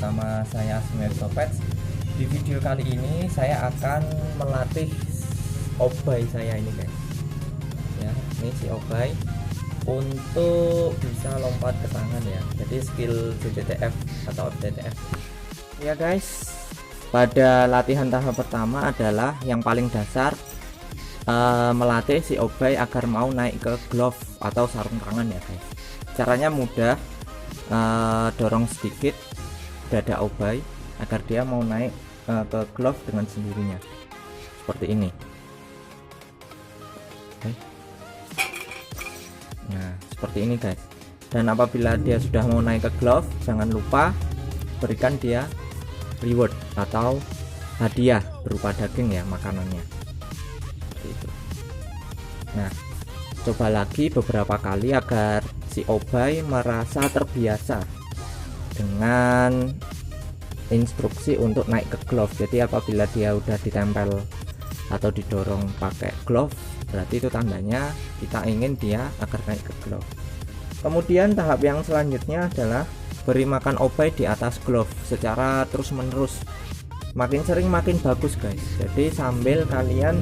bersama saya Asmi Exopets. Di video kali ini saya akan melatih obay saya ini guys. Ya, ini si obay untuk bisa lompat ke tangan ya. Jadi skill JTF atau FTTF. Ya guys, pada latihan tahap pertama adalah yang paling dasar, melatih si obay agar mau naik ke glove atau sarung tangan ya guys. Caranya mudah, dorong sedikit dada obay agar dia mau naik ke glove dengan sendirinya seperti ini. Oke. Nah seperti ini guys, dan apabila dia sudah mau naik ke glove, jangan lupa berikan dia reward atau hadiah berupa daging ya, makanannya seperti itu. Nah coba lagi beberapa kali agar si obay merasa terbiasa dengan instruksi untuk naik ke glove. Jadi apabila dia udah ditempel atau didorong pakai glove, berarti itu tandanya kita ingin dia agar naik ke glove. Kemudian tahap yang selanjutnya adalah beri makan obay di atas glove secara terus menerus, makin sering makin bagus guys. Jadi sambil kalian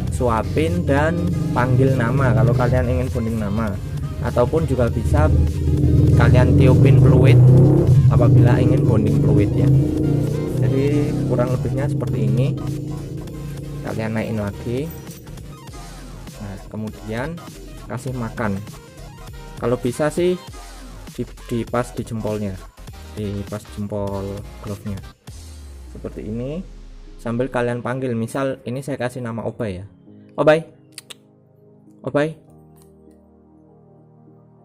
suapin dan panggil nama kalau kalian ingin bonding nama, ataupun juga bisa kalian tiupin fluid apabila ingin bonding fluid ya. Jadi kurang lebihnya seperti ini, kalian naikin lagi. Nah kemudian kasih makan, kalau bisa sih di pas di jempolnya, di pas jempol glove nya seperti ini, sambil kalian panggil. Misal ini saya kasih nama obay ya, obay, obay.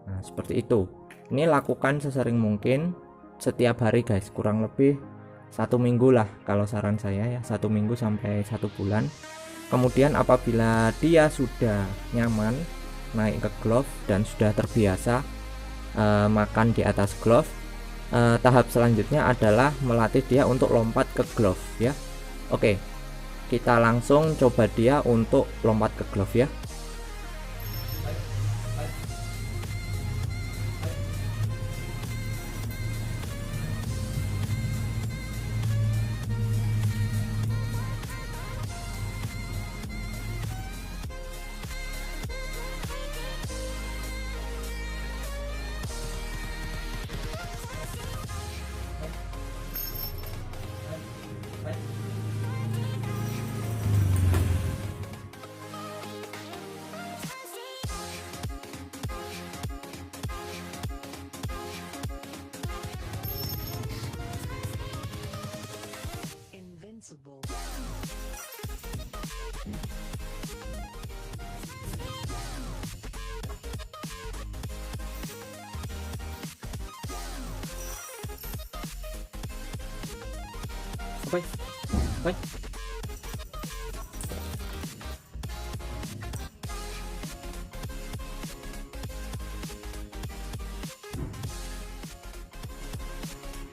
Nah seperti itu. Ini lakukan sesering mungkin setiap hari guys, kurang lebih 1 minggu lah kalau saran saya ya, 1 minggu sampai 1 bulan. Kemudian apabila dia sudah nyaman naik ke glove dan sudah terbiasa makan di atas glove, tahap selanjutnya adalah melatih dia untuk lompat ke glove ya. Oke, kita langsung coba dia untuk lompat ke glove ya. Obay, obay.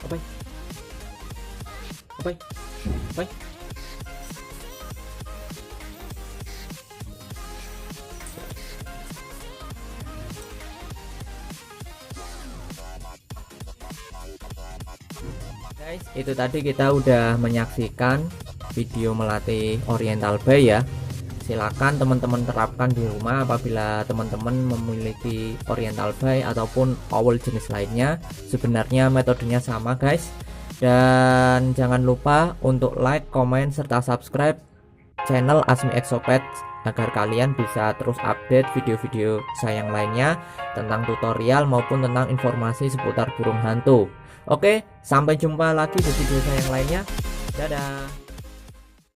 Obay, obay, obay. Guys, itu tadi kita udah menyaksikan video melatih Oriental Bay ya. Silakan teman-teman terapkan di rumah apabila teman-teman memiliki Oriental Bay ataupun owl jenis lainnya. Sebenarnya metodenya sama guys. Dan jangan lupa untuk like, komen, serta subscribe channel Asmi Exopets agar kalian bisa terus update video-video saya yang lainnya tentang tutorial maupun tentang informasi seputar burung hantu. Oke, sampai jumpa lagi di video saya yang lainnya. Dadah.